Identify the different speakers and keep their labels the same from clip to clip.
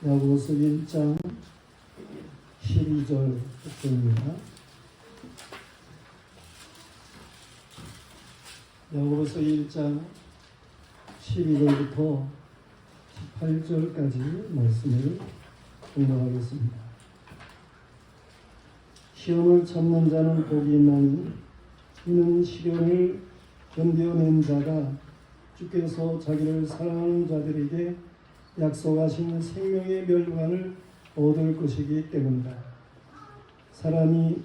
Speaker 1: 야고보서 1장 12절부터입니다. 야고보서 1장 12절부터 18절까지 말씀을 공부하겠습니다. 시험을 참는 자는 복이 있나니 이는 시련을 견뎌낸 자가 주께서 자기를 사랑하는 자들에게 약속하신 생명의 멸관을 얻을 것이기 때문이다. 사람이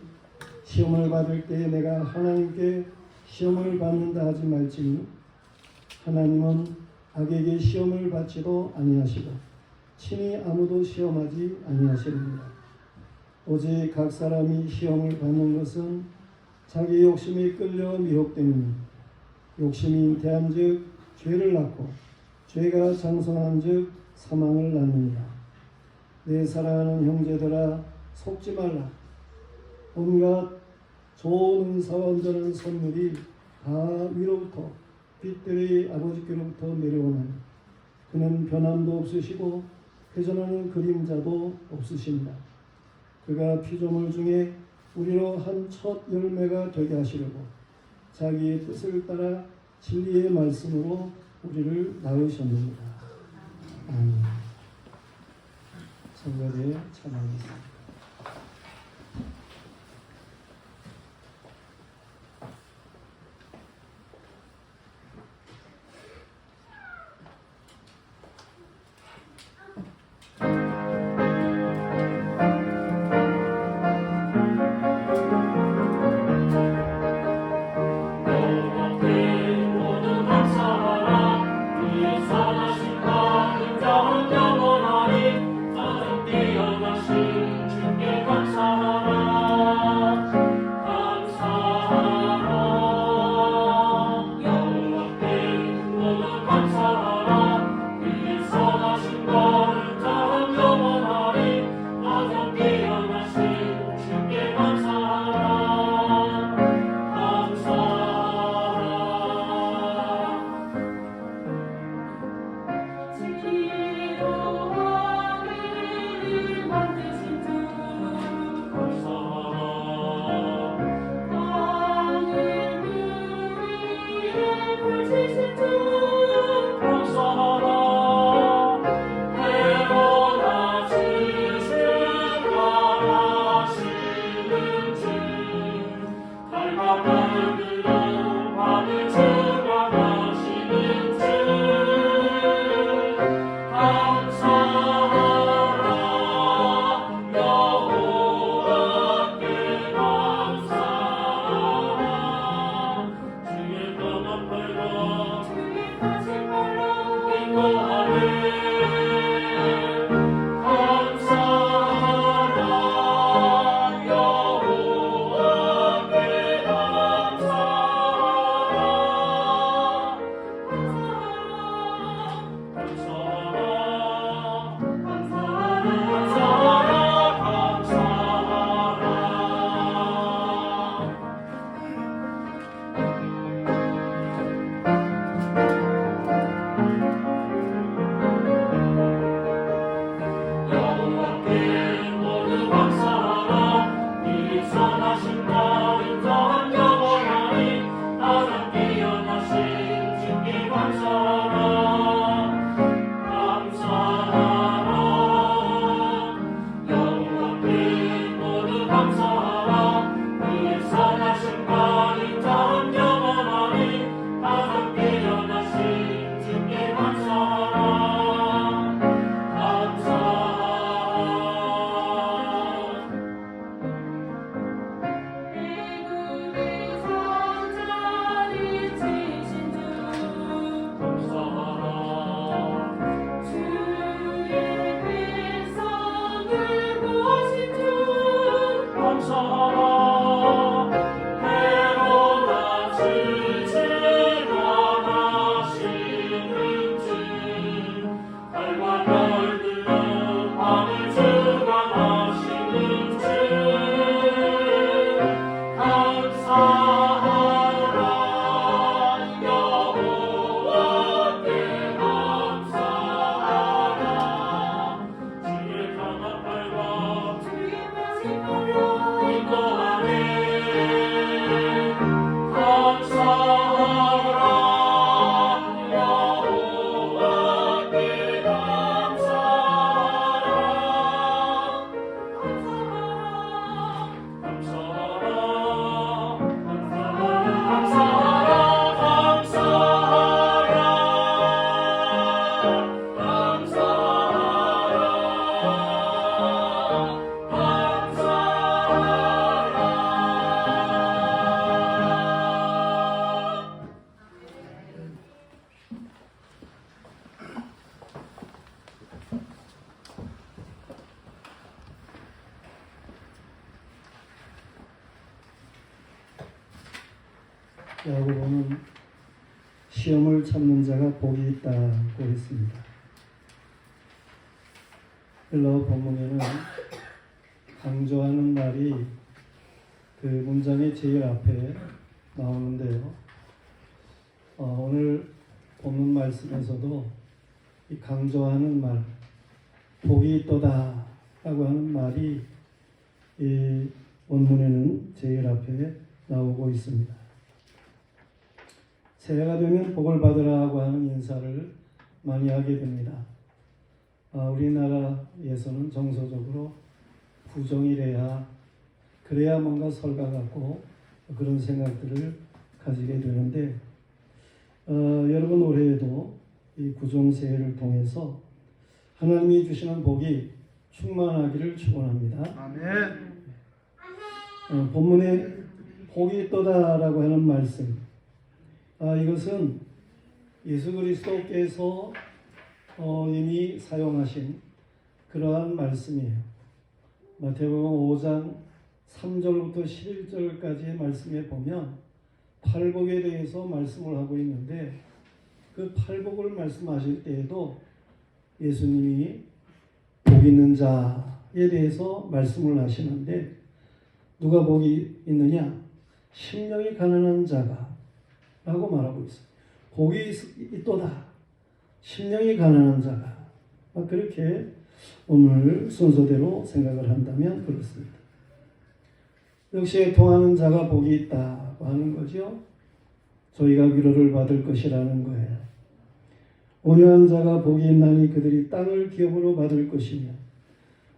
Speaker 1: 시험을 받을 때 내가 하나님께 시험을 받는다 하지 말지니 하나님은 악에게 시험을 받지도 아니하시고 친히 아무도 시험하지 아니하시느니라. 오직 각 사람이 시험을 받는 것은 자기 욕심에 끌려 미혹되느니 욕심이 잉태한즉 죄를 낳고 죄가 장성한즉 사망을 낳느니라. 내 사랑하는 형제들아 속지 말라. 온갖 좋은 은사와 온전한 선물이 다 위로부터 빛들의 아버지께로부터 내려오나니 그는 변함도 없으시고 회전하는 그림자도 없으십니다. 그가 피조물 중에 우리로 한 첫 열매가 되게 하시려고 자기의 뜻을 따라 진리의 말씀으로 우리를 낳으셨느니라. 아멘. 성결에 참여하겠습니다.
Speaker 2: 감사하라
Speaker 1: 야고보는 시험을 참는 자가 복이 있다고 했습니다. 헬라어 본문에는 강조하는 말이 그 문장의 제일 앞에 나오는데요. 오늘 본문 말씀에서도 이 강조하는 말, 복이 있도다 라고 하는 말이 이 원문에는 제일 앞에 나오고 있습니다. 새해가 되면 복을 받으라고 하는 인사를 많이 하게 됩니다. 우리나라에서는 정서적으로 부정이래야 그래야 뭔가 설가 같고 그런 생각들을 가지게 되는데 여러분 올해에도 이 구정새해를 통해서 하나님이 주시는 복이 충만하기를 축원합니다.
Speaker 2: 아멘.
Speaker 1: 본문에 복이 있도다라고 하는 말씀, 이것은 예수 그리스도께서 이미 사용하신 그러한 말씀이에요. 마태복음 5장 3절부터 11절까지의 말씀에 보면 팔복에 대해서 말씀을 하고 있는데 그 팔복을 말씀하실 때에도 예수님이 복 있는 자에 대해서 말씀을 하시는데 누가 복이 있느냐? 심령이 가난한 자가 라고 말하고 있어요. 복이 있도다. 심령이 가난한 자가. 그렇게 오늘 순서대로 생각을 한다면 그렇습니다. 역시 통하는 자가 복이 있다고 하는 거죠. 저희가 위로를 받을 것이라는 거예요. 온유한 자가 복이 있나니 그들이 땅을 기업으로 받을 것이며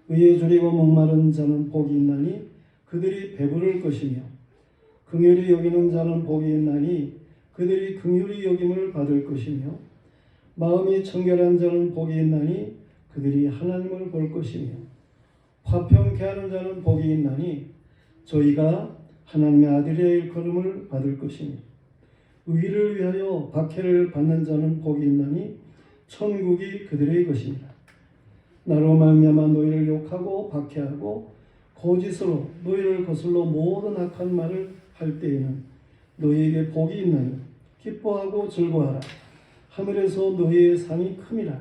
Speaker 1: 의에 줄이고 목마른 자는 복이 있나니 그들이 배부를 것이며 긍휼히 여기는 자는 복이 있나니 그들이 긍휼히 여김을 받을 것이며 마음이 청결한 자는 복이 있나니 그들이 하나님을 볼 것이며 화평케 하는 자는 복이 있나니 저희가 하나님의 아들의 일컬음을 받을 것이며 의를 위하여 박해를 받는 자는 복이 있나니 천국이 그들의 것입니다. 나로 말미암아 너희를 욕하고 박해하고 거짓으로 너희를 거슬러 모든 악한 말을 할 때에는 너희에게 복이 있나니 기뻐하고 즐거워하라. 하늘에서 너희의 상이 큼이라.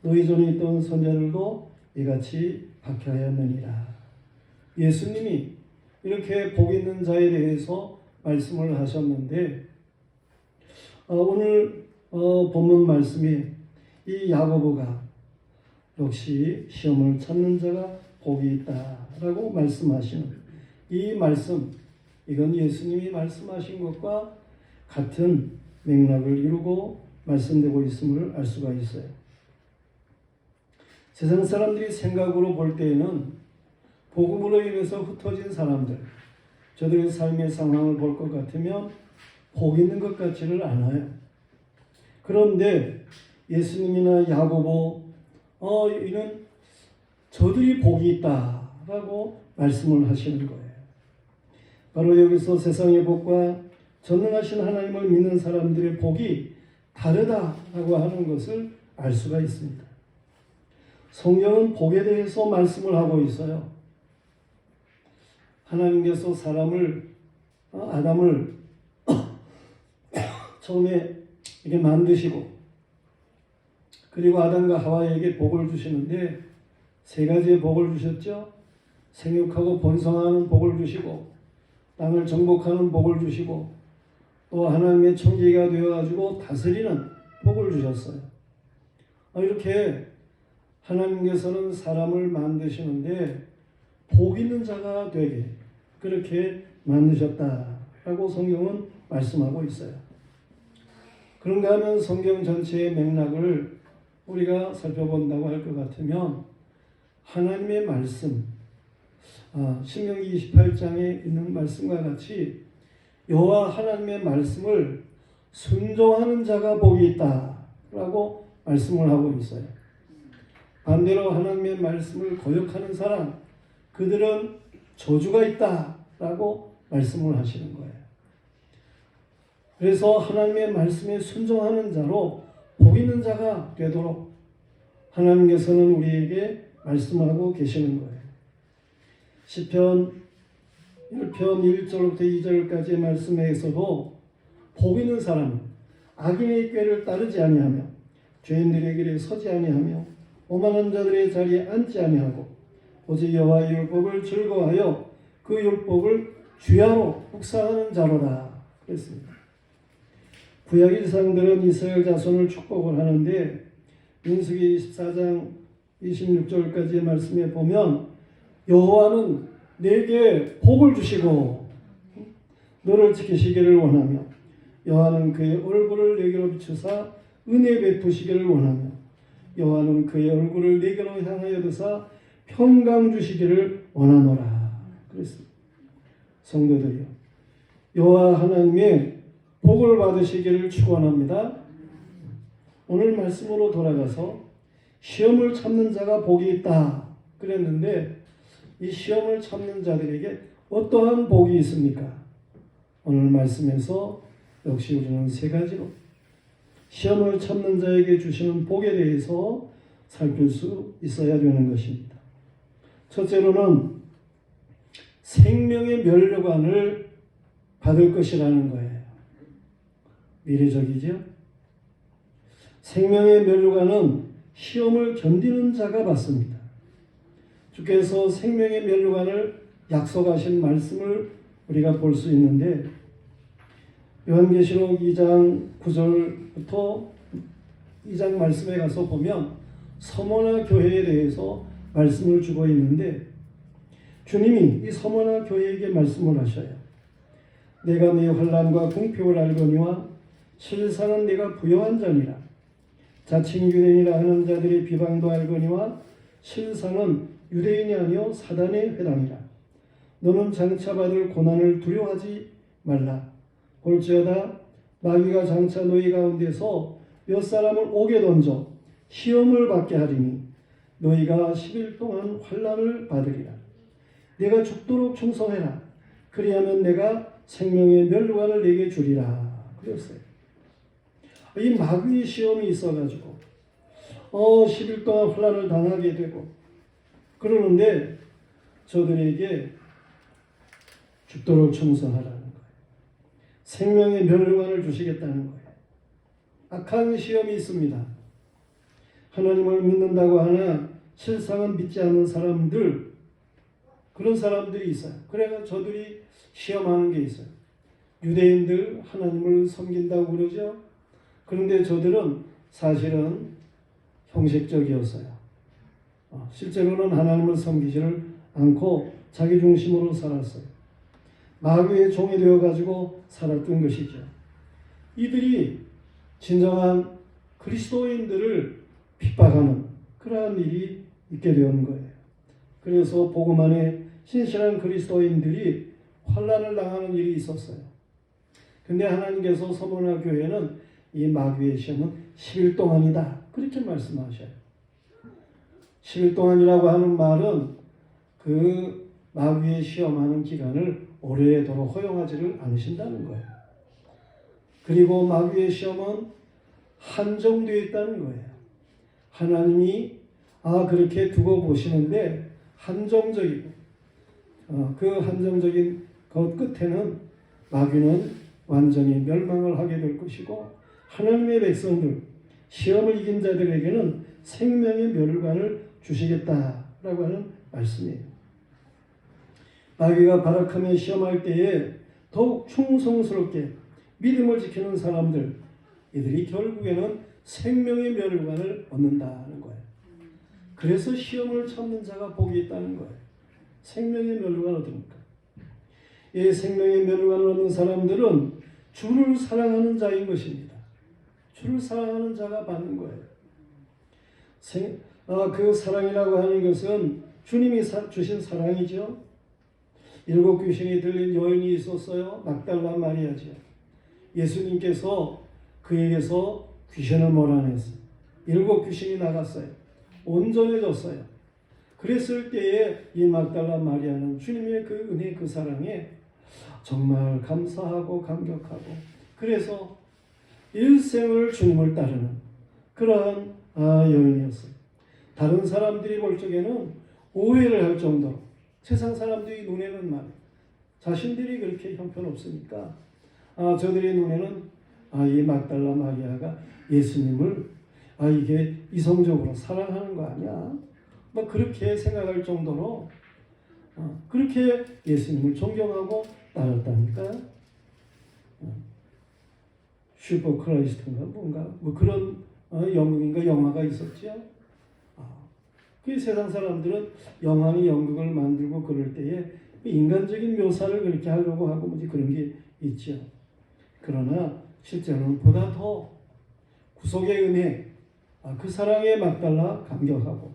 Speaker 1: 너희 전에 있던 선자들도 이같이 박해하였느니라. 예수님이 이렇게 복 있는 자에 대해서 말씀을 하셨는데 오늘 본문 말씀이 이 야고보가 역시 시험을 찾는 자가 복이 있다라고 말씀하시는 이 말씀, 이건 예수님이 말씀하신 것과 같은 맥락을 이루고 말씀되고 있음을 알 수가 있어요. 세상 사람들이 생각으로 볼 때에는 복음으로 인해서 흩어진 사람들, 저들의 삶의 상황을 볼 것 같으면 복 있는 것 같지를 않아요. 그런데 예수님이나 야고보 이는 저들이 복이 있다라고 말씀을 하시는 거예요. 바로 여기서 세상의 복과 전능하신 하나님을 믿는 사람들의 복이 다르다라고 하는 것을 알 수가 있습니다. 성경은 복에 대해서 말씀을 하고 있어요. 하나님께서 아담을 처음에 이렇게 만드시고 그리고 아담과 하와에게 복을 주시는데 세 가지의 복을 주셨죠. 생육하고 번성하는 복을 주시고 땅을 정복하는 복을 주시고 또 하나님의 총기가 되어가지고 다스리는 복을 주셨어요. 이렇게 하나님께서는 사람을 만드시는데 복 있는 자가 되게 그렇게 만드셨다라고 성경은 말씀하고 있어요. 그런가 하면 성경 전체의 맥락을 우리가 살펴본다고 할 것 같으면 하나님의 말씀, 신명기 28장에 있는 말씀과 같이 여호와 하나님의 말씀을 순종하는 자가 복이 있다라고 말씀을 하고 있어요. 반대로 하나님의 말씀을 거역하는 사람, 그들은 저주가 있다라고 말씀을 하시는 거예요. 그래서 하나님의 말씀에 순종하는 자로 복 있는 자가 되도록 하나님께서는 우리에게 말씀하고 계시는 거예요. 시편 1편 1절부터 2절까지의 말씀에서도 복 있는 사람은 악인의 꾀를 따르지 아니하며 죄인들의 길에 서지 아니하며 오만한 자들의 자리에 앉지 아니하고 오직 여호와의 율법을 즐거워하여 그 율법을 주야로 묵상하는 자로다 그랬습니다. 구약 일상들은 이스라엘 자손을 축복을 하는데 민수기 24장 26절까지의 말씀에 보면 여호와는 내게 복을 주시고 너를 지키시기를 원하며 여호와는 그의 얼굴을 내게로 비추사 은혜 베푸시기를 원하며 여호와는 그의 얼굴을 내게로 향하여 드사 평강 주시기를 원하노라 그랬습니다. 성도들이요, 여호와 하나님의 복을 받으시기를 축원합니다. 오늘 말씀으로 돌아가서 시험을 참는 자가 복이 있다 그랬는데 이 시험을 참는 자들에게 어떠한 복이 있습니까? 오늘 말씀에서 역시 우리는 세 가지로 시험을 참는 자에게 주시는 복에 대해서 살필 수 있어야 되는 것입니다. 첫째로는 생명의 면류관을 받을 것이라는 거예요. 미래적이죠? 생명의 면류관은 시험을 견디는 자가 받습니다. 주께서 생명의 면류관을 약속하신 말씀을 우리가 볼 수 있는데 요한계시록 2장 9절부터 2장 말씀에 가서 보면 서머나 교회에 대해서 말씀을 주고 있는데 주님이 이 서머나 교회에게 말씀을 하셔요. 내가 네 환난과 궁핍을 알거니와 실상은 내가 부요한 자니라. 자칭 유대인이라 하는 자들의 비방도 알거니와 실상은 유대인이 아니요 사단의 회당이라. 너는 장차 받을 고난을 두려워하지 말라. 볼지어다 마귀가 장차 너희 가운데서 몇 사람을 옥에 던져 시험을 받게 하리니 너희가 10일 동안 환난을 받으리라. 내가 죽도록 충성해라. 그리하면 내가 생명의 면류관을 내게 주리라. 그랬어요. 이 마귀의 시험이 있어가지고 10일 동안 환난을 당하게 되고 그러는데 저들에게 죽도록 충성하라는 거예요. 생명의 면류관을 주시겠다는 거예요. 악한 시험이 있습니다. 하나님을 믿는다고 하나 실상은 믿지 않는 사람들, 그런 사람들이 있어요. 그래서 저들이 시험하는 게 있어요. 유대인들 하나님을 섬긴다고 그러죠. 그런데 저들은 사실은 형식적이었어요. 실제로는 하나님을 섬기지를 않고 자기 중심으로 살았어요. 마귀의 종이 되어가지고 살았던 것이죠. 이들이 진정한 그리스도인들을 핍박하는 그러한 일이 있게 되는 거예요. 그래서 복음 안에 신실한 그리스도인들이 환난을 당하는 일이 있었어요. 근데 하나님께서 서머나 교회는 이 마귀의 시험은 10일 동안이다. 그렇게 말씀하셔요. 10일 동안이라고 하는 말은 그 마귀의 시험하는 기간을 오래도록 허용하지를 않으신다는 거예요. 그리고 마귀의 시험은 한정되어 있다는 거예요. 하나님이 그렇게 두고 보시는데 한정적이고 그 한정적인 것 끝에는 마귀는 완전히 멸망을 하게 될 것이고 하나님의 백성들, 시험을 이긴 자들에게는 생명의 면류관을 주시겠다라고 하는 말씀이에요. 마귀가 발악하며 시험할 때에 더욱 충성스럽게 믿음을 지키는 사람들, 이들이 결국에는 생명의 면류관을 얻는다는 거예요. 그래서 시험을 참는 자가 복이 있다는 거예요. 생명의 면류관 얻으니까. 이 생명의 면류관을 얻는 사람들은 주를 사랑하는 자인 것입니다. 주를 사랑하는 자가 받는 거예요. 그 사랑이라고 하는 것은 주님이 주신 사랑이죠. 7 귀신이 들린 여인이 있었어요. 막달라 마리아죠. 예수님께서 그에게서 귀신을 몰아냈어요. 7 귀신이 나갔어요. 온전해졌어요. 그랬을 때에 이 막달라 마리아는 주님의 그 은혜, 그 사랑에 정말 감사하고 감격하고 그래서 일생을 주님을 따르는 그러한 여인이었어요. 다른 사람들이 볼 적에는 오해를 할 정도로 세상 사람들이 눈에는 자신들이 그렇게 형편없으니까 저들의 눈에는 이 막달라 마리아가 예수님을 이게 이성적으로 사랑하는 거 아니야? 막 그렇게 생각할 정도로 그렇게 예수님을 존경하고 따랐다니까요. 슈퍼 크라이스트인가 뭔가 뭐 그런 연극인가 영화가 있었죠. 그 세상 사람들은 영화니 연극을 만들고 그럴 때에 인간적인 묘사를 그렇게 하려고 하고 뭐지 그런 게 있죠. 그러나 실제로는 보다 더 구속의 은혜, 그 사랑에 막달라 감격하고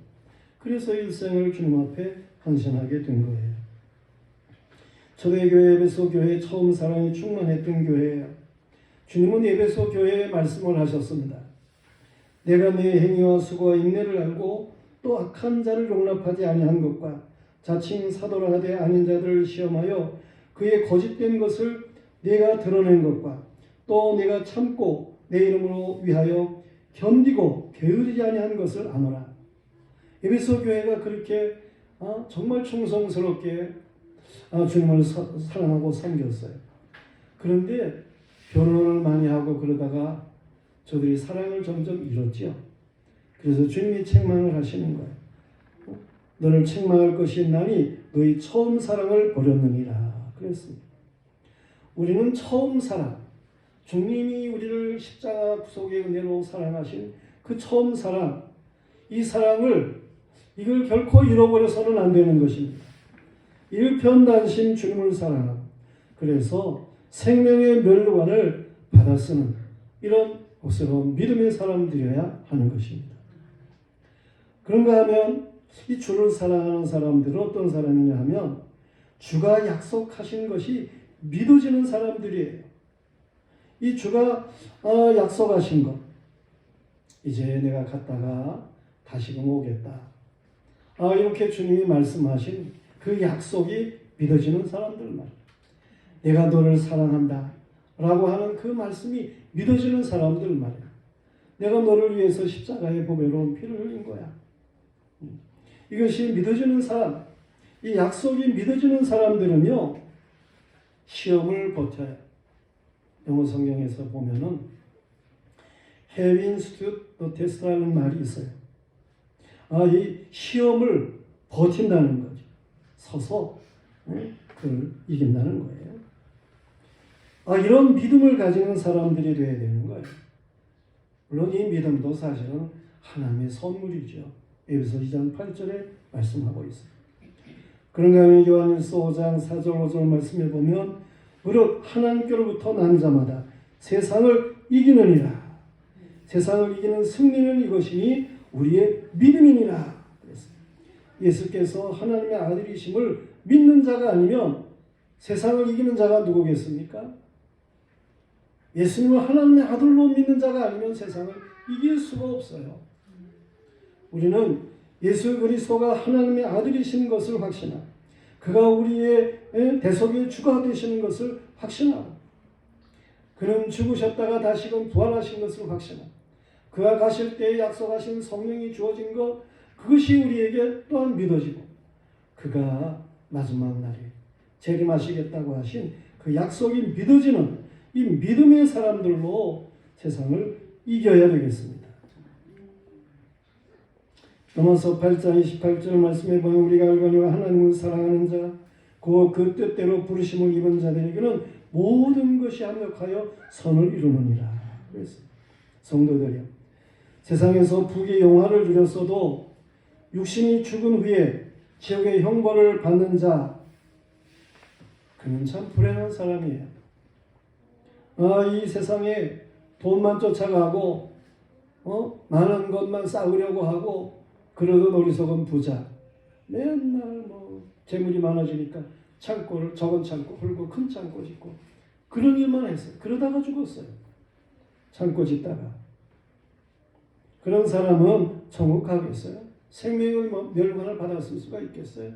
Speaker 1: 그래서 일생을 주님 앞에 헌신하게 된 거예요. 초대교회 에베소 교회 처음 사랑이 충만했던 교회예요. 주님은 에베소 교회에 말씀을 하셨습니다. 내가 내 행위와 수고와 인내를 알고 또 악한 자를 용납하지 아니한 것과 자칭 사도라 하되 아닌 자들을 시험하여 그의 거짓된 것을 내가 드러낸 것과 또 내가 참고 내 이름으로 위하여 견디고 게으르지 아니한 것을 아노라. 에베소 교회가 그렇게 정말 충성스럽게 주님을 사랑하고 섬겼어요. 그런데 결혼을 많이 하고 그러다가 저들이 사랑을 점점 잃었죠. 그래서 주님이 책망을 하시는 거예요. 너를 책망할 것이 있나니 너희 처음 사랑을 버렸느니라 그랬습니다. 우리는 처음 사랑, 주님이 우리를 십자가 구속의 은혜로 사랑하신 그 처음 사랑, 이 사랑을 이걸 결코 잃어버려서는 안 되는 것입니다. 일편단심 주님을 사랑하고 그래서 생명의 멸관을 받아 쓰는 이런 복스러운 믿음의 사람들이어야 하는 것입니다. 그런가 하면 이 주를 사랑하는 사람들은 어떤 사람이냐 하면 주가 약속하신 것이 믿어지는 사람들이에요. 이 주가 약속하신 것, 이제 내가 갔다가 다시금 오겠다. 이렇게 주님이 말씀하신 그 약속이 믿어지는 사람들 말이에요. 내가 너를 사랑한다 라고 하는 그 말씀이 믿어지는 사람들 말이에요. 내가 너를 위해서 십자가의 보배로운 피를 흘린 거야. 이것이 믿어지는 사람, 이 약속이 믿어지는 사람들은요 시험을 버텨요. 영어 성경에서 보면은 having stood the test라는 말이 있어요. 이 시험을 버틴다는 거죠. 서서 그걸 이긴다는 거예요. 이런 믿음을 가지는 사람들이 되어야 되는 거예요. 물론 이 믿음도 사실은 하나님의 선물이죠. 에베소 2장 8절에 말씀하고 있어요. 그런가 하면 요한일서 5장 4절 5절 말씀해 보면 무릇 하나님께로부터 난 자마다 세상을 이기느니라. 세상을 이기는 승리는 이것이니 우리의 믿음이니라. 그랬어요. 예수께서 하나님의 아들이심을 믿는 자가 아니면 세상을 이기는 자가 누구겠습니까? 예수님을 하나님의 아들로 믿는 자가 아니면 세상을 이길 수가 없어요. 우리는 예수 그리스도가 하나님의 아들이신 것을 확신하고 그가 우리의 대속의 주가 되시는 것을 확신하고 그는 죽으셨다가 다시금 부활하신 것을 확신하고 그가 가실 때에 약속하신 성령이 주어진 것 그것이 우리에게 또한 믿어지고 그가 마지막 날에 재림하시겠다고 하신 그 약속이 믿어지는 이 믿음의 사람들로 세상을 이겨야 되겠습니다. 넘어서 8장 28절 말씀해 보면 우리가 알거니와 하나님을 사랑하는 자 그 뜻대로 부르심을 입은 자들에게는 모든 것이 합력하여 선을 이루느니라. 그랬어요. 성도들이요. 세상에서 부귀 영화를 누렸어도 육신이 죽은 후에 지옥의 형벌을 받는 자 그는 참 불행한 사람이에요. 이 세상에 돈만 쫓아가고 많은 것만 쌓으려고 하고 그러던 어리석은 부자 맨날 재물이 많아지니까 창고를 적은 창고 헐고 큰 창고 짓고 그런 일만 했어요. 그러다가 죽었어요. 창고 짓다가. 그런 사람은 천국 가겠어요? 생명의 멸관을 받았을 수가 있겠어요?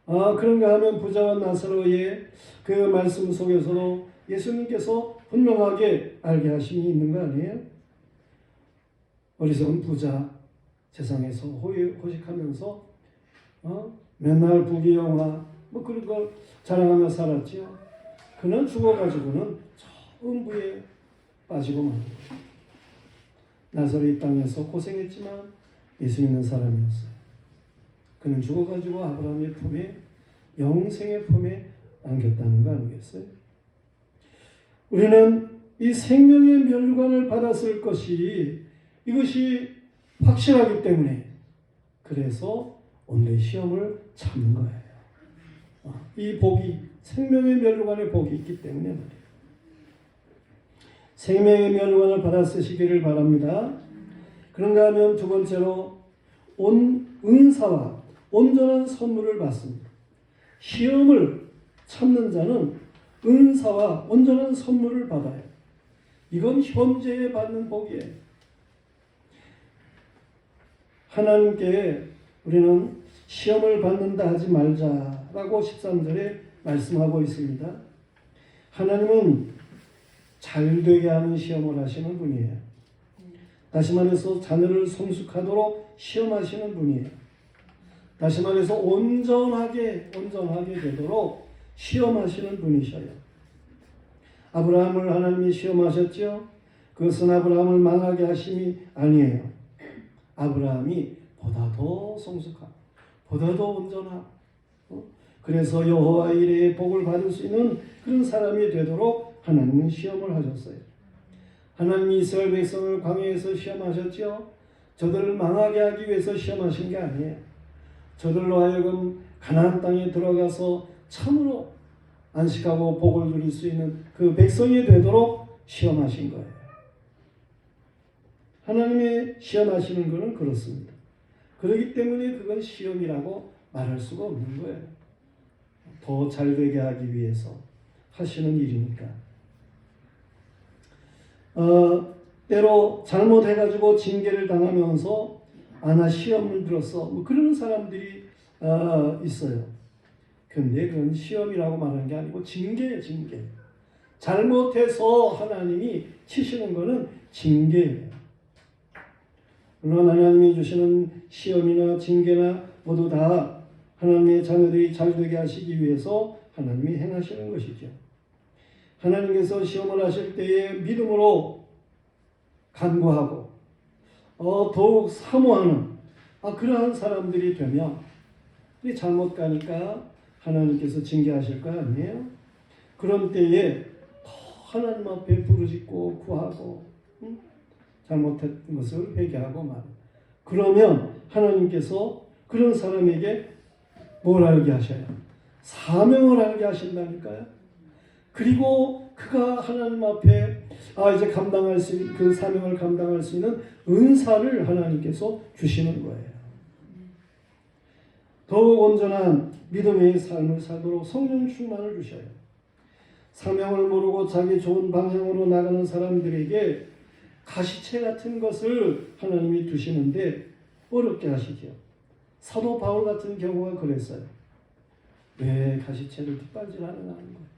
Speaker 1: 그런가 하면 부자와 나사로의 그 말씀 속에서도 예수님께서 분명하게 알게 하심이 있는 거 아니에요? 어리석은 부자 세상에서 호식하면서 맨날 부귀영화 그런 걸 자랑하며 살았지요. 그는 죽어가지고는 저 음부에 빠지고 만 거예요. 나사렛 땅에서 고생했지만 예수 믿는 사람이었어요. 그는 죽어가지고 아브라함의 품에, 영생의 품에 안겼다는 거 아니겠어요? 우리는 이 생명의 멸류관을 받았을 것이, 이것이 확실하기 때문에, 그래서 오늘의 시험을 참는 거예요. 이 복이, 생명의 멸류관의 복이 있기 때문에 말이에요. 생명의 멸류관을 받아 쓰시기를 바랍니다. 그런가 하면 두 번째로 은사와 온전한 선물을 받습니다. 시험을 참는 자는 은사와 온전한 선물을 받아요. 이건 현재에 받는 복이에요. 하나님께 우리는 시험을 받는다 하지 말자라고 13절에 말씀하고 있습니다. 하나님은 잘되게 하는 시험을 하시는 분이에요. 다시 말해서 자녀를 성숙하도록 시험하시는 분이에요. 다시 말해서 온전하게 되도록 시험하시는 분이셔요. 아브라함을 하나님이 시험하셨죠? 그것은 아브라함을 망하게 하심이 아니에요. 아브라함이 보다 더 성숙하고 보다 더 온전하고 그래서 여호와 이레의 복을 받을 수 있는 그런 사람이 되도록 하나님은 시험을 하셨어요. 하나님이 이스라엘 백성을 광야에서 시험하셨죠? 저들을 망하게 하기 위해서 시험하신 게 아니에요. 저들로 하여금 가나안 땅에 들어가서 참으로 안식하고 복을 누릴 수 있는 그 백성이 되도록 시험하신 거예요. 하나님의 시험하시는 것은 그렇습니다. 그렇기 때문에 그건 시험이라고 말할 수가 없는 거예요. 더 잘되게 하기 위해서 하시는 일이니까. 때로 잘못해가지고 징계를 당하면서 나 시험을 들었어 뭐 그러는 사람들이 있어요. 근데 그건 시험이라고 말하는 게 아니고 징계예요. 징계. 잘못해서 하나님이 치시는 거는 징계예요. 물론 하나님이 주시는 시험이나 징계나 모두 다 하나님의 자녀들이 잘되게 하시기 위해서 하나님이 행하시는 것이죠. 하나님께서 시험을 하실 때에 믿음으로 간구하고 더욱 사모하는 그러한 사람들이 되면 잘못 가니까 하나님께서 징계하실 거 아니에요? 그런 때에 더 하나님 앞에 부르짖고 구하고 잘못했던 것을 회개하고 말이에요. 그러면 하나님께서 그런 사람에게 뭘 알게 하셔요? 사명을 알게 하신다니까요. 그리고 그가 하나님 앞에 이제 감당할 수 있는 그 사명을 감당할 수 있는 은사를 하나님께서 주시는 거예요. 더욱 온전한 믿음의 삶을 살도록 성령 충만을 주셔요. 사명을 모르고 자기 좋은 방향으로 나가는 사람들에게 가시체 같은 것을 하나님이 두시는데 어렵게 하시죠. 사도 바울 같은 경우가 그랬어요. 왜 가시체를 뒷발질하느냐 하는 거예요.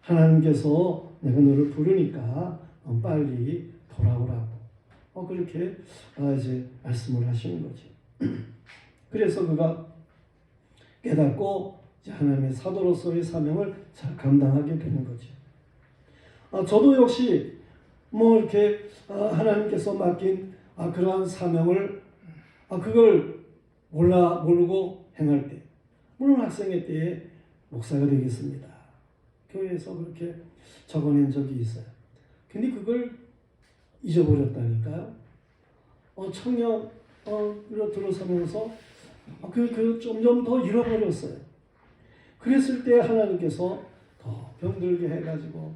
Speaker 1: 하나님께서 내가 너를 부르니까 빨리 돌아오라고 그렇게 이제 말씀을 하시는 거죠. 그래서 그가 깨닫고 이제 하나님의 사도로서의 사명을 잘 감당하게 되는 거죠. 저도 역시 이렇게 하나님께서 맡긴 그러한 사명을 그걸 모르고 행할 때, 물론 학생회 때에 목사가 되겠습니다. 교회에서 그렇게 적어낸 적이 있어요. 근데 그걸 잊어버렸다니까요. 청년으로 들어서면서 그 점점 더 잃어버렸어요. 그랬을 때 하나님께서 더 병들게 해가지고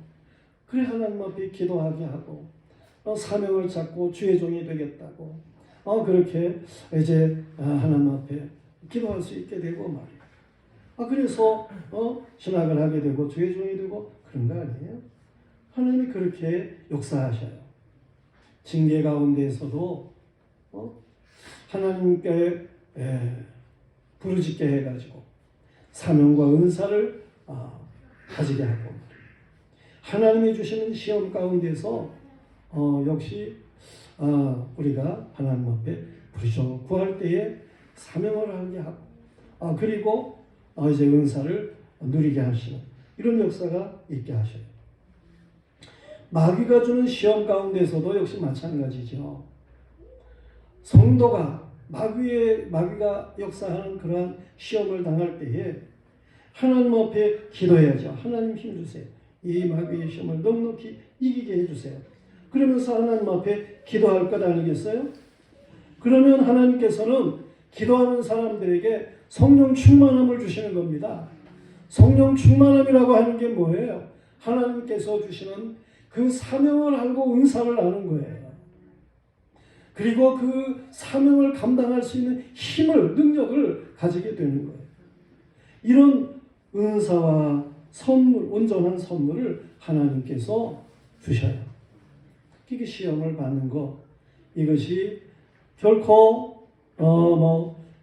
Speaker 1: 그래 하나님 앞에 기도하게 하고 사명을 잡고 주의 종이 되겠다고 그렇게 이제 하나님 앞에 기도할 수 있게 되고 말이에요. 그래서 신학을 하게 되고 주의 종이 되고 그런 거 아니에요? 하나님이 그렇게 역사하셔요. 징계 가운데에서도 하나님께 부르짖게 해가지고 사명과 은사를 가지게 하고 하나님이 주시는 시험 가운데서 역시 우리가 하나님 앞에 부르짖어 구할 때에 사명을 하게 하고 그리고 이제 은사를 누리게 하시는 이런 역사가 있게 하셔요. 마귀가 주는 시험 가운데서도 역시 마찬가지죠. 성도가 마귀가 역사하는 그러한 시험을 당할 때에 하나님 앞에 기도해야죠. 하나님 힘주세요. 이 마귀의 시험을 넉넉히 이기게 해주세요. 그러면서 하나님 앞에 기도할 것 아니겠어요? 그러면 하나님께서는 기도하는 사람들에게 성령 충만함을 주시는 겁니다. 성령 충만함이라고 하는 게 뭐예요? 하나님께서 주시는 그 사명을 알고 은사를 아는 거예요. 그리고 그 사명을 감당할 수 있는 힘을, 능력을 가지게 되는 거예요. 이런 은사와 선물, 온전한 선물을 하나님께서 주셔요. 이게 시험을 받는 것, 이것이 결코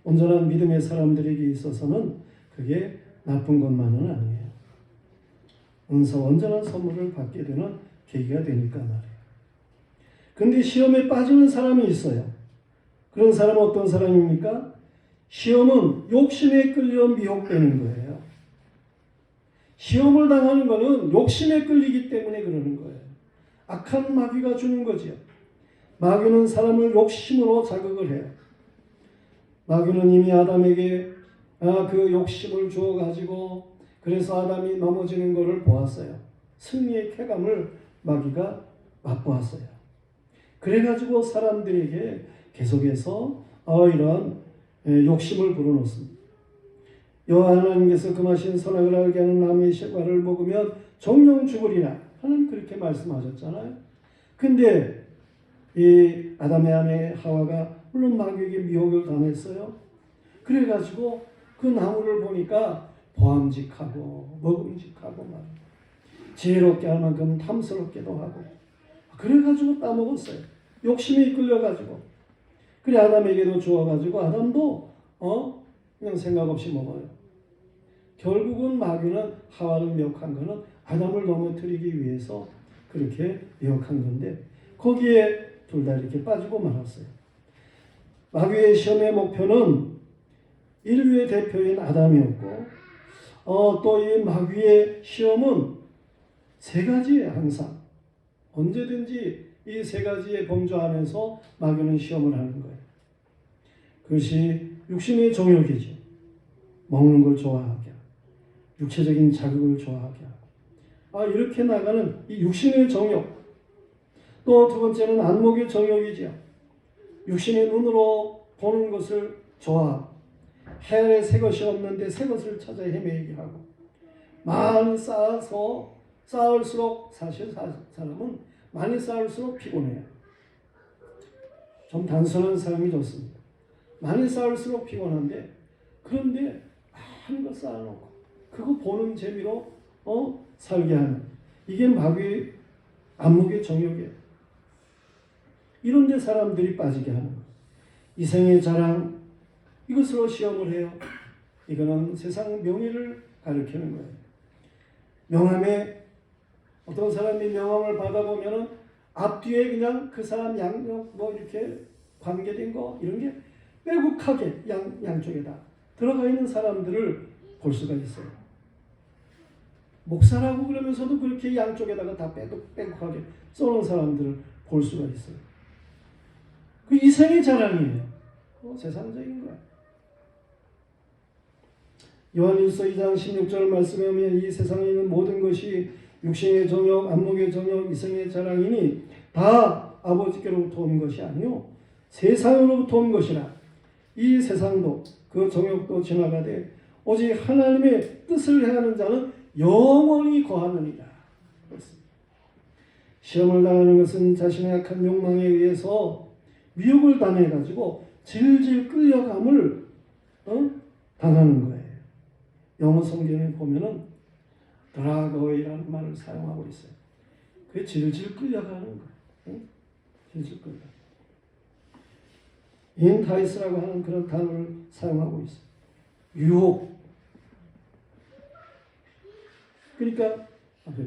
Speaker 1: 온전한 믿음의 사람들에게 있어서는 그게 나쁜 것만은 아니에요. 은사, 온전한 선물을 받게 되는 계기가 되니까 말이에요. 근데 시험에 빠지는 사람이 있어요. 그런 사람은 어떤 사람입니까? 시험은 욕심에 끌려 미혹되는 거예요. 시험을 당하는 것은 욕심에 끌리기 때문에 그러는 거예요. 악한 마귀가 주는 거지요. 마귀는 사람을 욕심으로 자극을 해요. 마귀는 이미 아담에게 그 욕심을 주어가지고 그래서 아담이 넘어지는 것을 보았어요. 승리의 쾌감을 마귀가 맛보았어요. 그래가지고 사람들에게 계속해서 이런 욕심을 불어넣습니다. 여호와 하나님께서 금하신 선악을 알게 하는 나무의 실과를 먹으면 정령 죽으리라. 하나님 그렇게 말씀하셨잖아요. 근데 이 아담의 아내 하와가 물론 마귀에게 미혹을 당했어요. 그래가지고 그 나무를 보니까 보암직하고 먹음직하고 막 지혜롭게 할 만큼 탐스럽기도 하고 그래가지고 따먹었어요. 욕심에 이끌려가지고. 그래 아담에게도 주어가지고 아담도 그냥 생각 없이 먹어요. 결국은 마귀는 하와를 미혹한 거는 아담을 넘어뜨리기 위해서 그렇게 미혹한 건데 거기에 둘 다 이렇게 빠지고 말았어요. 마귀의 시험의 목표는 인류의 대표인 아담이었고 또 이 마귀의 시험은 세 가지예요. 항상 언제든지 이 세 가지의 범주 안에서 마귀는 시험을 하는 거예요. 그것이 육신의 정욕이죠. 먹는 걸 좋아하게 하고 육체적인 자극을 좋아하게 하고 이렇게 나가는 이 육신의 정욕. 또 두 번째는 안목의 정욕이죠. 육신의 눈으로 보는 것을 좋아하고 해 아래 새 것이 없는데 새 것을 찾아 헤매게 하고 많이 쌓을수록 사실 사람은 많이 쌓을수록 피곤해요. 좀 단순한 사람이 좋습니다. 많이 쌓을수록 피곤한데 그런데 많은 거 쌓아놓고 그거 보는 재미로 살게 하는 이게 마귀의 안목의 정욕이에요. 이런 데 사람들이 빠지게 하는 거예요. 이생의 자랑 이것으로 시험을 해요. 이거는 세상 명예를 가리키는 거예요. 명함에 어떤 사람이 명함을 받아보면은 앞뒤에 그냥 그 사람 양력 이렇게 관계된 거 이런 게 빼곡하게 양쪽에다 들어가 있는 사람들을 볼 수가 있어요. 목사라고 그러면서도 그렇게 양쪽에다가 다 빼곡하게 써놓은 사람들을 볼 수가 있어요. 그 이생의 자랑이에요. 세상적인 거예요. 요한일서 2장 16절 말씀에 보면 이 세상에 있는 모든 것이 육신의 정욕, 안목의 정욕, 이생의 자랑이니 다 아버지께로부터 온 것이 아니요 세상으로부터 온 것이라. 이 세상도 그 정욕도 지나가되 오직 하나님의 뜻을 행하는 자는 영원히 거하느니라. 그렇습니다. 시험을 당하는 것은 자신의 약한 욕망에 의해서 미혹을 당해가지고 질질 끌려감을 당하는 거예요. 영어 성경에 보면은 드라그웨이라는 말을 사용하고 있어요. 그게 질질 끌려가는 거예요. 질질 끌려. 인타이스라고 하는 그런 단어를 사용하고 있어요. 유혹. 그러니까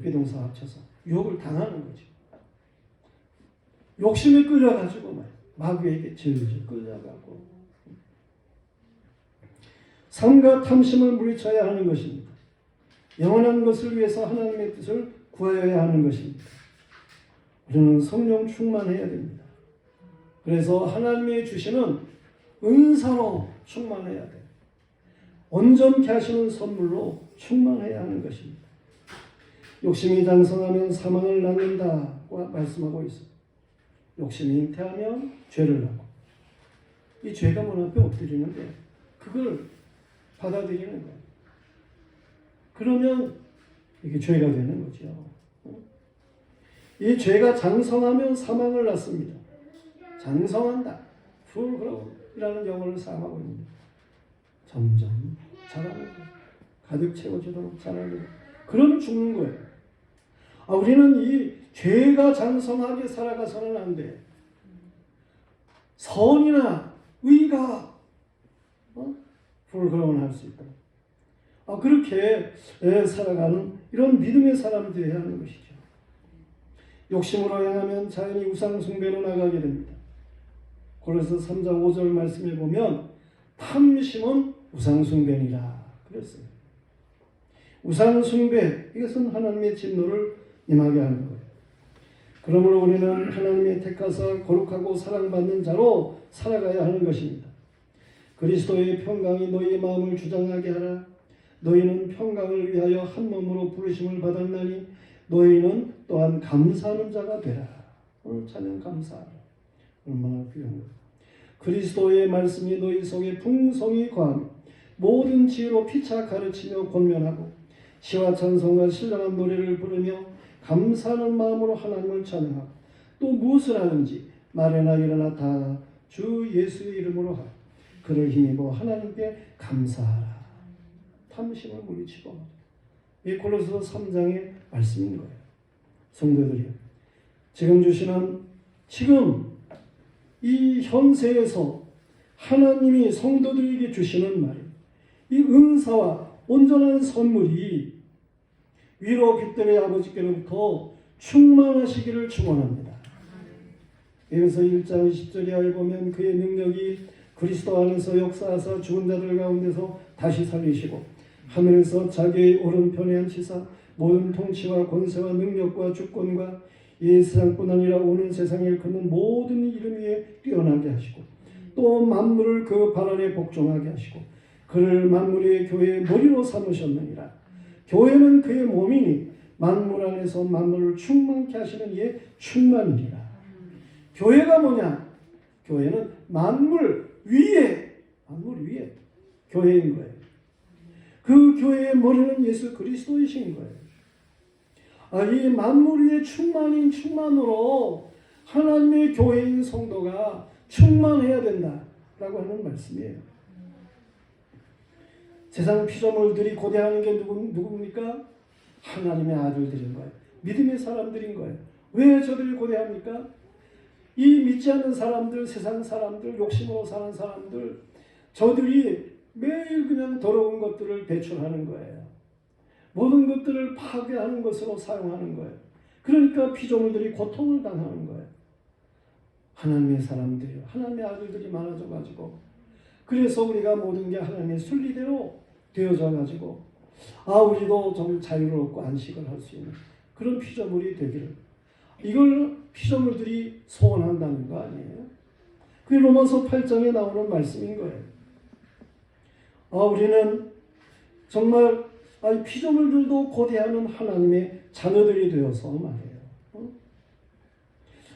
Speaker 1: 비동사 합쳐서 유혹을 당하는 거죠. 욕심에 끌려가지고 마귀에게 질질 끌려가고 삶과 탐심을 물리쳐야 하는 것입니다. 영원한 것을 위해서 하나님의 뜻을 구하여야 하는 것입니다. 우리는 성령 충만해야 됩니다. 그래서 하나님이 주시는 은사로 충만해야 돼요. 온전케 하시는 선물로 충만해야 하는 것입니다. 욕심이 장성하면 사망을 낳는다고 말씀하고 있습니다. 욕심이 잉태하면 죄를 낳고, 이 죄가 문 앞에 엎드리는데 그걸 받아들이는 거예요. 그러면 이게 죄가 되는 거죠. 이 죄가 장성하면 사망을 낳습니다. 장성한다. 풀그라운드라는 영어를 사용하고 있습니다. 점점 자라는 거예요. 가득 채워지도록 자라는 거예요. 그러면 죽는 거예요. 우리는 이 죄가 장성하게 살아가서는 안 돼. 선이나 의가 풀그라운드 할 수 있다. 그렇게 살아가는 이런 믿음의 사람이 되어야 하는 것이죠. 욕심으로 행하면 자연히 우상숭배로 나가게 됩니다. 고린도서 3장 5절 말씀에 보면 탐심은 우상숭배니라 그랬어요. 우상숭배, 이것은 하나님의 진노를 임하게 하는 거예요. 그러므로 우리는 하나님의 택하사 거룩하고 사랑받는 자로 살아가야 하는 것입니다. 그리스도의 평강이 너희의 마음을 주장하게 하라. 너희는 평강을 위하여 한 몸으로 부르심을 받았나니 너희는 또한 감사하는 자가 되라. 오늘 찬양 감사하라. 얼마나 귀한 거예요. 그리스도의 말씀이 너희 속에 풍성히 거하며 모든 지혜로 피차 가르치며 권면하고 시와 찬송과 신령한 노래를 부르며 감사하는 마음으로 하나님을 찬양하고 또 무엇을 하는지 말이나 일어나 다 주 예수의 이름으로 하라. 그를 힘입어 하나님께 감사하라. 탐심을 물리치고, 이 골로새서 3장의 말씀인 거예요. 성도들이요, 지금 이 현세에서 하나님이 성도들에게 주시는 말이, 이 은사와 온전한 선물이 위로 빛들의 아버지께로부터 충만하시기를 축원합니다. 그래서 1장 10절에 보면 그의 능력이 그리스도 안에서 역사하사 죽은 자들 가운데서 다시 살리시고 하늘에서 자기의 오른편에 앉히사 모든 통치와 권세와 능력과 주권과 이 세상뿐 아니라 오는 세상에 일컫는 모든 이름 위에 뛰어나게 하시고 또 만물을 그 발 아래 복종하게 하시고 그를 만물의 교회의 머리로 삼으셨느니라. 교회는 그의 몸이니 만물 안에서 만물을 충만케 하시는 이의 충만이니라. 교회가 뭐냐? 교회는 만물 위에 교회인 거예요. 그 교회의 머리는 예수 그리스도이신 거예요. 이 만물 위에 충만인 충만으로 하나님의 교회인 성도가 충만해야 된다라고 하는 말씀이에요. 세상 피조물들이 고대하는 게 누굽니까? 하나님의 아들들인 거예요. 믿음의 사람들인 거예요. 왜 저들이 고대합니까? 이 믿지 않는 사람들, 세상 사람들, 욕심으로 사는 사람들, 저들이 매일 그냥 더러운 것들을 배출하는 거예요. 모든 것들을 파괴하는 것으로 사용하는 거예요. 그러니까 피조물들이 고통을 당하는 거예요. 하나님의 사람들이, 하나님의 아들들이 많아져가지고, 그래서 우리가 모든 게 하나님의 순리대로 되어져가지고, 우리도 좀 자유롭고 안식을 할 수 있는 그런 피조물이 되기를, 이걸 피조물들이 소원한다는 거 아니에요? 그게 로마서 8장에 나오는 말씀인 거예요. 우리는 정말 피조물들도 고대하는 하나님의 자녀들이 되어서 말이에요.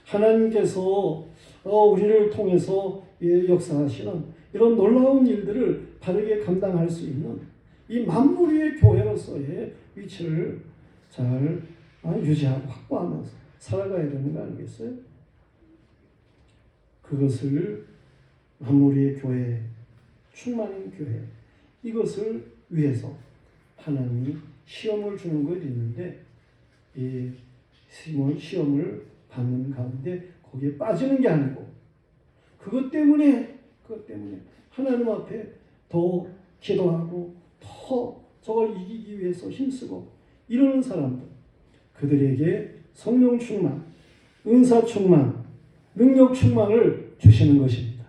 Speaker 1: 하나님께서 우리를 통해서 역사하시는 이런 놀라운 일들을 바르게 감당할 수 있는 이 만물 위의 교회로서의 위치를 잘 유지하고 확보하면서 살아가야 되는 거 아니겠어요? 그것을 만물 위의 교회, 충만한 교회, 이것을 위해서 하나님이 시험을 주는 것이 있는데 이 시험을 받는 가운데 거기에 빠지는 게 아니고 그것 때문에 하나님 앞에 더 기도하고 더 저걸 이기기 위해서 힘쓰고 이러는 사람들, 그들에게 성령 충만, 은사 충만, 능력 충만을 주시는 것입니다.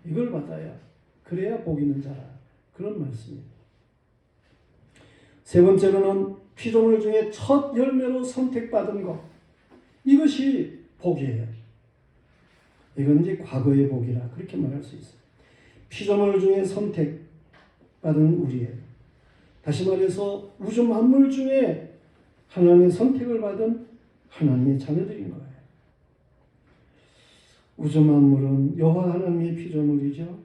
Speaker 1: 이걸 받아야, 그래야 복 있는 자라, 그런 말씀입니다. 세 번째로는 피조물 중에 첫 열매로 선택받은 것. 이것이 복이에요. 이건 이제 과거의 복이라 그렇게 말할 수 있어요. 피조물 중에 선택받은 우리예요. 다시 말해서 우주 만물 중에 하나님의 선택을 받은 하나님의 자녀들인 거예요. 우주 만물은 여호와 하나님의 피조물이죠.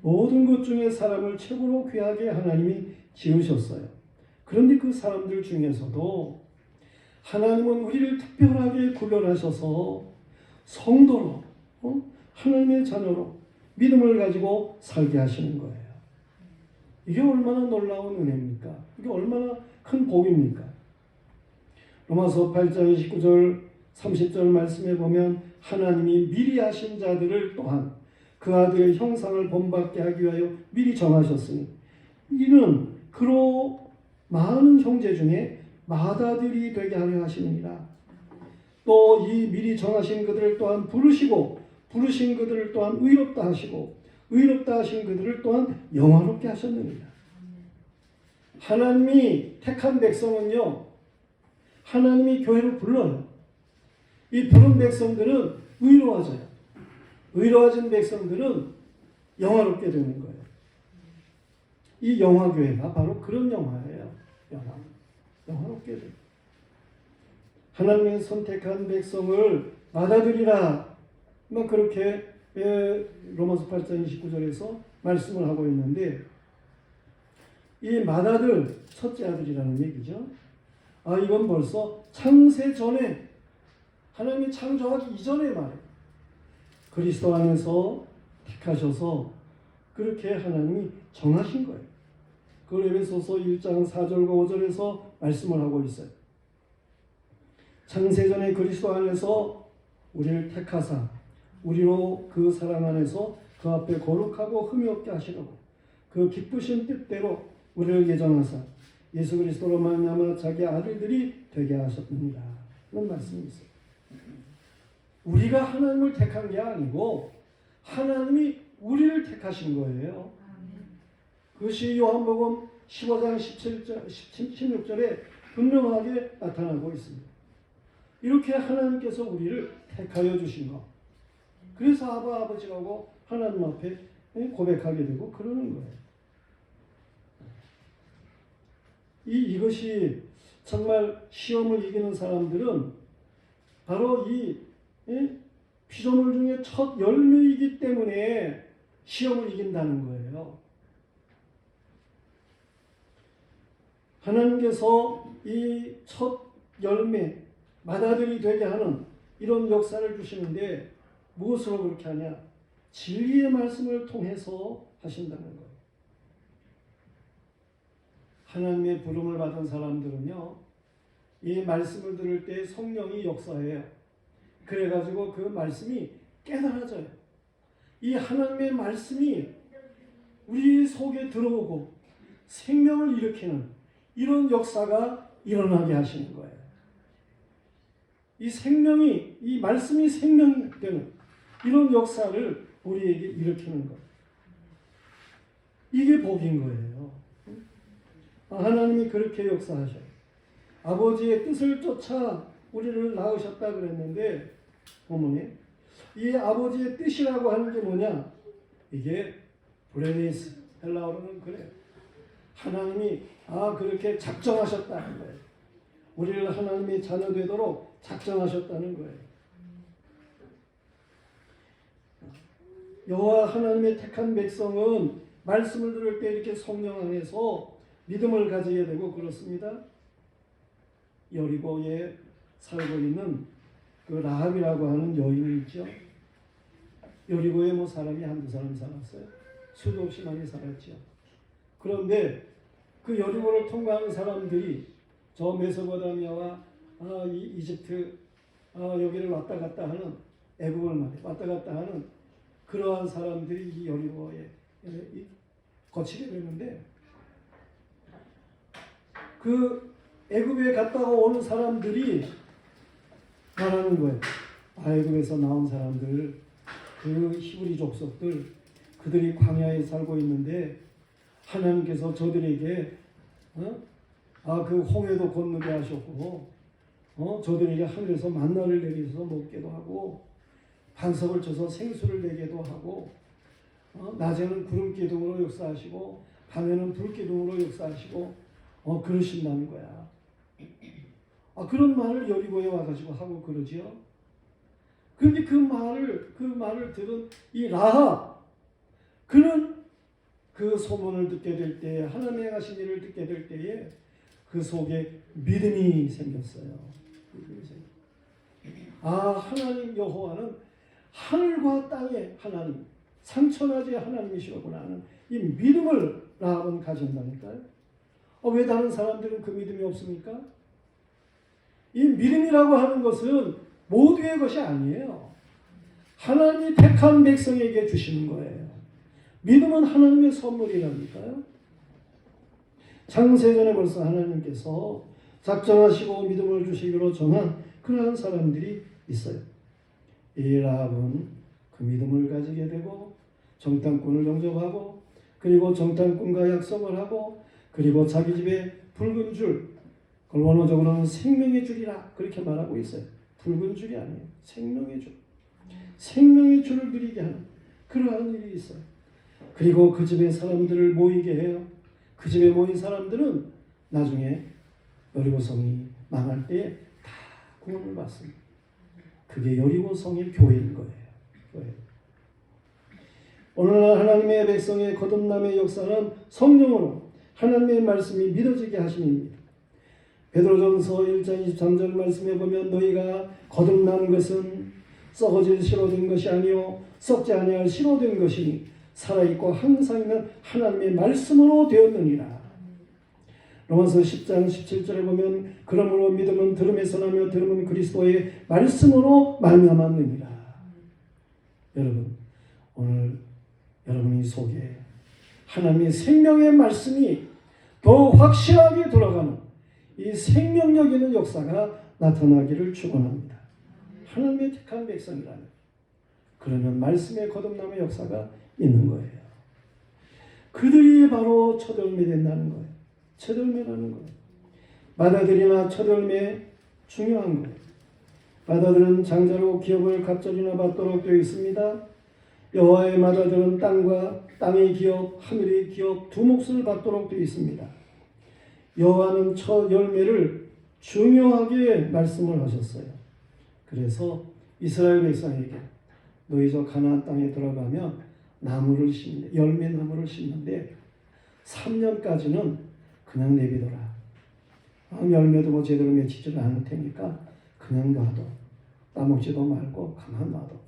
Speaker 1: 모든 것 중에 사람을 최고로 귀하게 하나님이 지으셨어요. 그런데 그 사람들 중에서도 하나님은 우리를 특별하게 구별하셔서 성도로, 하나님의 자녀로 믿음을 가지고 살게 하시는 거예요. 이게 얼마나 놀라운 은혜입니까? 이게 얼마나 큰 복입니까? 로마서 8장 29절 30절 말씀에 보면 하나님이 미리 하신 자들을 또한 그 아들의 형상을 본받게 하기 위하여 미리 정하셨으니 이는 그로 많은 형제 중에 맏아들이 되게 하려 하시느니라. 또 이 미리 정하신 그들을 또한 부르시고 부르신 그들을 또한 의롭다 하시고 의롭다 하신 그들을 또한 영화롭게 하셨느니라. 하나님이 택한 백성은요, 하나님이 교회로 불러요. 이 부른 백성들은 의로워져요. 의로워진 백성들은 영화롭게 되는 거예요. 이 영화교회가 바로 그런 영화예요. 영화롭게 돼요. 하나님의 선택한 백성을 맏아들이라 그렇게 로마서 8장 29절에서 말씀을 하고 있는데 이 맏아들, 첫째 아들이라는 얘기죠. 이건 벌써 창세 전에 하나님이 창조하기 이전의 말이에요. 그리스도 안에서 택하셔서 그렇게 하나님이 정하신 거예요. 그걸 에베소서 1장 4절과 5절에서 말씀을 하고 있어요. 창세전에 그리스도 안에서 우리를 택하사 우리로 그 사랑 안에서 그 앞에 거룩하고 흠이 없게 하시려고 그 기쁘신 뜻대로 우리를 예정하사 예수 그리스도로 말미암아 자기 아들들이 되게 하셨느니라. 이런 말씀이 있어요. 우리가 하나님을 택한 게 아니고 하나님이 우리를 택하신 거예요. 그것이 요한복음 15장 16절에 분명하게 나타나고 있습니다. 이렇게 하나님께서 우리를 택하여 주신 것. 그래서 아버지라고 하나님 앞에 고백하게 되고 그러는 거예요. 이것이 정말 시험을 이기는 사람들은 바로 이 피조물 중에 첫 열매이기 때문에 시험을 이긴다는 거예요. 하나님께서 이 첫 열매, 맏아들이 되게 하는 이런 역사를 주시는데 무엇으로 그렇게 하냐? 진리의 말씀을 통해서 하신다는 거예요. 하나님의 부름을 받은 사람들은요, 이 말씀을 들을 때 성령이 역사해요. 그래가지고 그 말씀이 깨달아져요. 이 하나님의 말씀이 우리 속에 들어오고 생명을 일으키는 이런 역사가 일어나게 하시는 거예요. 이 생명이, 이 말씀이 생명되는 이런 역사를 우리에게 일으키는 것. 이게 복인 거예요. 하나님이 그렇게 역사하셔요. 아버지의 뜻을 쫓아 우리를 낳으셨다 그랬는데, 어머니, 이 아버지의 뜻이라고 하는 게 뭐냐? 이게 브레니스, 헬라어로는 그래요. 하나님이 그렇게 작정하셨다는 거예요. 우리를 하나님의 자녀 되도록 작정하셨다는 거예요. 여호와 하나님의 택한 백성은 말씀을 들을 때 이렇게 성령 안에서 믿음을 가지게 되고 그렇습니다. 여리고에 살고 있는 그 라합이라고 하는 여인이 있죠. 여리고에 사람이 한두 사람 살았어요. 수도 없이 많이 살았죠. 그런데 그 여리고를 통과하는 사람들이 저 메소포타미아와 이집트 여기를 왔다 갔다 하는 애국을 왔다 갔다 하는 그러한 사람들이 이 여리고에 거치게 되는데 그 애굽에 갔다가 오는 사람들이 말하는 거예요. 애굽에서 나온 사람들, 그 히브리 족속들, 그들이 광야에 살고 있는데 하나님께서 저들에게 그 홍해도 건너게 하셨고, 저들에게 하늘에서 만나를 내리셔서 먹게도 하고, 반석을 쳐서 생수를 내게도 하고, 낮에는 구름 기둥으로 역사하시고, 밤에는 불 기둥으로 역사하시고, 그러신다는 거야. 그런 말을 여리고에 와가지고 하고 그러지요. 그런데 그 말을 들은 이 라합, 그는 그 소문을 듣게 될 때에, 하나님의 행하신 일을 듣게 될 때에 그 속에 믿음이 생겼어요. 하나님 여호와는 하늘과 땅의 하나님, 상천하지의 하나님이시로구나 하는 이 믿음을 라합은 가진다니까요. 왜 다른 사람들은 그 믿음이 없습니까? 이 믿음이라고 하는 것은 모두의 것이 아니에요. 하나님이 택한 백성에게 주시는 거예요. 믿음은 하나님의 선물이라니까요. 창세전에 벌써 하나님께서 작정하시고 믿음을 주시기로 정한 그러한 사람들이 있어요. 이 라합은 그 믿음을 가지게 되고 정탐꾼을 영접하고, 그리고 정탐꾼과 약속을 하고, 그리고 자기 집에 붉은 줄, 그걸 원어적으로는 생명의 줄이라 그렇게 말하고 있어요. 붉은 줄이 아니에요. 생명의 줄. 생명의 줄을 누리게 하는 그러한 일이 있어요. 그리고 그 집에 사람들을 모이게 해요. 그 집에 모인 사람들은 나중에 여리고성이 망할 때 다 구원을 받습니다. 그게 여리고성의 교회인 거예요. 교회. 오늘날 하나님의 백성의 거듭남의 역사는 성령으로 하나님의 말씀이 믿어지게 하심입니다. 베드로전서 1장 23절 말씀에 보면 너희가 거듭난 것은 썩어질 씨로 된 것이 아니요 썩지 아니할 씨로 된 것이니 살아있고 항상 있는 하나님의 말씀으로 되었느니라. 로마서 10장 17절에 보면 그러므로 믿음은 들음에서 나며 들음은 그리스도의 말씀으로 말미암았느니라. 여러분, 오늘 여러분이 속에 하나님의 생명의 말씀이 더 확실하게 들어가는 이 생명력 있는 역사가 나타나기를 축원합니다. 하나님의 택한 백성이라면 그러면 말씀의 거듭남의 역사가 있는 거예요. 그들이 바로 첫 열매 된다는 거예요. 첫 열매라는 거예요. 맏아들이나 첫 열매 중요한 거예요. 맏아들은 장자로 기업을 갑절이나 받도록 되어 있습니다. 여호와의 맏아들은 땅과 땅의 기업, 하늘의 기업 두 몫을 받도록 되어 있습니다. 여호와는 첫 열매를 중요하게 말씀을 하셨어요. 그래서 이스라엘 백성에게 너희 저 가나안 땅에 들어가면 나무를 심는데, 열매 나무를 심는데 3년까지는 그냥 내비둬라. 열매도 제대로 맺히지를 않을 테니까 그냥 놔둬. 따먹지도 말고 가만 놔둬.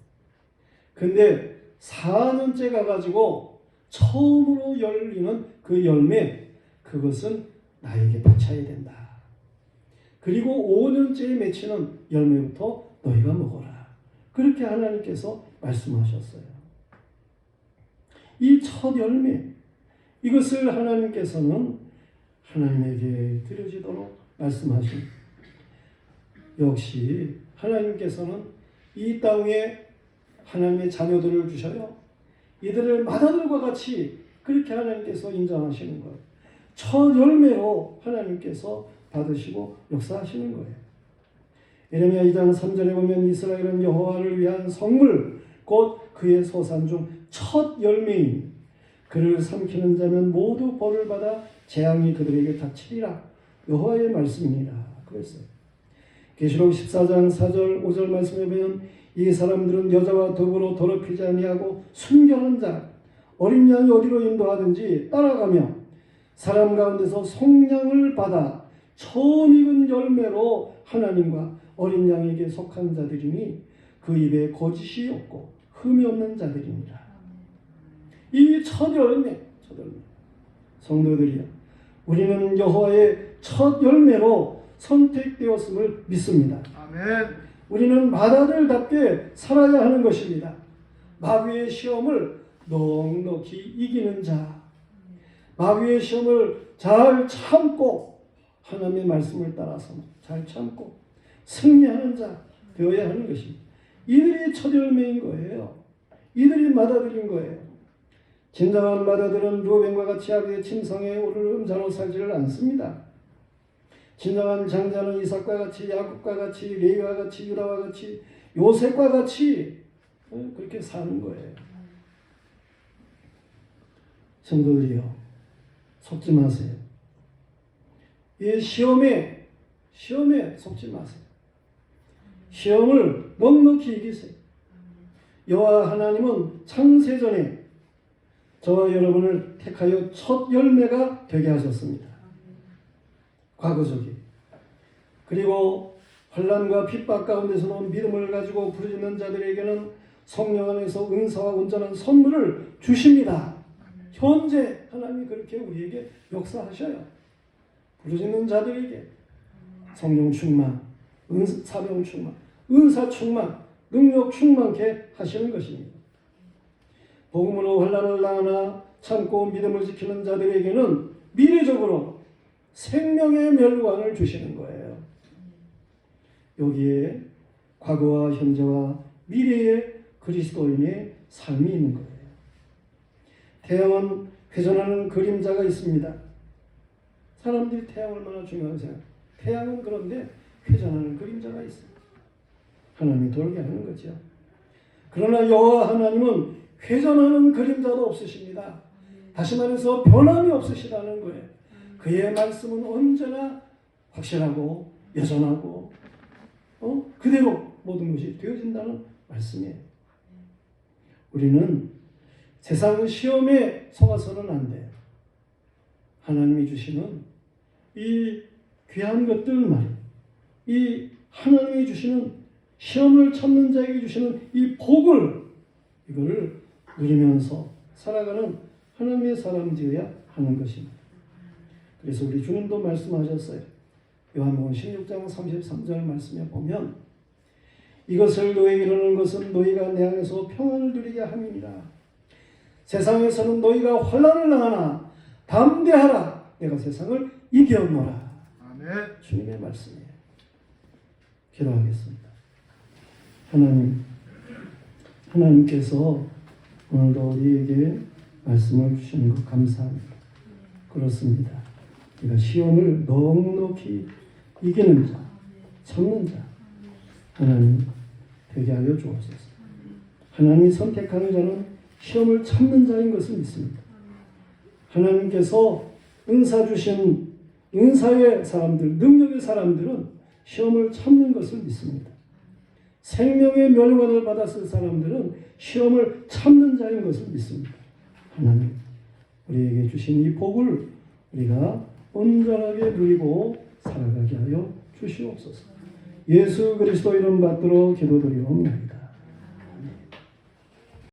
Speaker 1: 근데 4년째 가가지고 처음으로 열리는 그 열매, 그것은 나에게 바쳐야 된다. 그리고 5년째에 맺히는 열매부터 너희가 먹어라. 그렇게 하나님께서 말씀하셨어요. 이 첫 열매, 이것을 하나님께서는 하나님에게 드려지도록 말씀하신, 역시 하나님께서는 이 땅에 하나님의 자녀들을 주셔요. 이들을 맏아들과 같이 그렇게 하나님께서 인정하시는 거예요. 첫 열매로 하나님께서 받으시고 역사하시는 거예요. 예레미야 2장 3절에 보면 이스라엘은 여호와를 위한 성물 곧 그의 소산 중 첫 열매이니 그를 삼키는 자는 모두 벌을 받아 재앙이 그들에게 닥치리라. 여호와의 말씀이니라 그랬어요. 계시록 14장 4절 5절 말씀에 보면 이 사람들은 여자와 더불어 더럽히지 아니하고 순결한 자 어린 양이 어디로 인도하든지 따라가며 사람 가운데서 속량을 받아 처음 익은 열매로 하나님과 어린 양에게 속한 자들이니 그 입에 거짓이 없고 흠이 없는 자들입니다. 이 첫 열매, 성도들이여, 우리는 여호와의 첫 열매로 선택되었음을 믿습니다.
Speaker 2: 아멘.
Speaker 1: 우리는 맏아들답게 살아야 하는 것입니다. 마귀의 시험을 넉넉히 이기는 자, 마귀의 시험을 잘 참고 하나님의 말씀을 따라서 잘 참고 승리하는 자 되어야 하는 것입니다. 이들이 첫 열매인 거예요. 이들이 맏아들인 거예요. 진정한 맏아들은 루벤과 같이 아비의 침상에 오를 음자로 살지를 않습니다. 진정한 장자는 이삭과 같이, 야곱과 같이, 레위와 같이, 유다와 같이, 요셉과 같이 그렇게 사는 거예요. 성도들이요, 속지 마세요. 이 시험에 속지 마세요. 시험을 넉넉히 이기세요. 여호와 하나님은 창세전에 저와 여러분을 택하여 첫 열매가 되게 하셨습니다. 과거적이. 그리고 환난과 핍박 가운데서도 믿음을 가지고 부르짖는 자들에게는 성령 안에서 은사와 온전한 선물을 주십니다. 현재 하나님이 그렇게 우리에게 역사하셔요. 부르짖는 자들에게 성령 충만, 사명 충만, 은사 충만, 능력 충만케 하시는 것입니다. 복음으로 환난을 당하나 참고 믿음을 지키는 자들에게는 미래적으로 생명의 멸관을 주시는 거예요. 여기에 과거와 현재와 미래의 그리스도인의 삶이 있는 거예요. 태양은 회전하는 그림자가 있습니다. 사람들이 태양을 얼마나 중요하게 생각해요. 태양은 그런데 회전하는 그림자가 있어요. 하나님이 돌게 하는 거죠. 그러나 여호와 하나님은 회전하는 그림자도 없으십니다. 다시 말해서 변함이 없으시다는 거예요. 그의 말씀은 언제나 확실하고 여전하고 그대로 모든 것이 되어진다는 말씀이에요. 우리는 세상 시험에 속아서는 안 돼요. 하나님이 주시는 이 귀한 것들 말이에요. 이 하나님이 주시는 시험을 참는 자에게 주시는 이 복을 이거를 누리면서 살아가는 하나님의 사람 되어야 하는 것입니다. 그래서 우리 주님도 말씀하셨어요. 요한복음 16장 33절 말씀에 보면 이것을 너에게 이르는 것은 너희가 내 안에서 평안을 누리게 함이니라. 세상에서는 너희가 환난을 당하나 담대하라. 내가 세상을 이겼노라. 아멘. 주님의 말씀이에요. 기도하겠습니다. 하나님께서 오늘도 우리에게 말씀을 주시는 것 감사합니다. 그렇습니다. 우리가 시험을 넉넉히 이기는 자, 참는 자, 하나님 되게 하여 주옵소서. 하나님이 선택하는 자는 시험을 참는 자인 것을 믿습니다. 하나님께서 은사 주신 은사의 사람들, 능력의 사람들은 시험을 참는 것을 믿습니다. 생명의 멸관을 받았을 사람들은 시험을 참는 자인 것을 믿습니다. 하나님, 우리에게 주신 이 복을 우리가 온전하게 누리고 살아가게 하여 주시옵소서. 예수 그리스도 이름 받들어 기도드리옵나이다.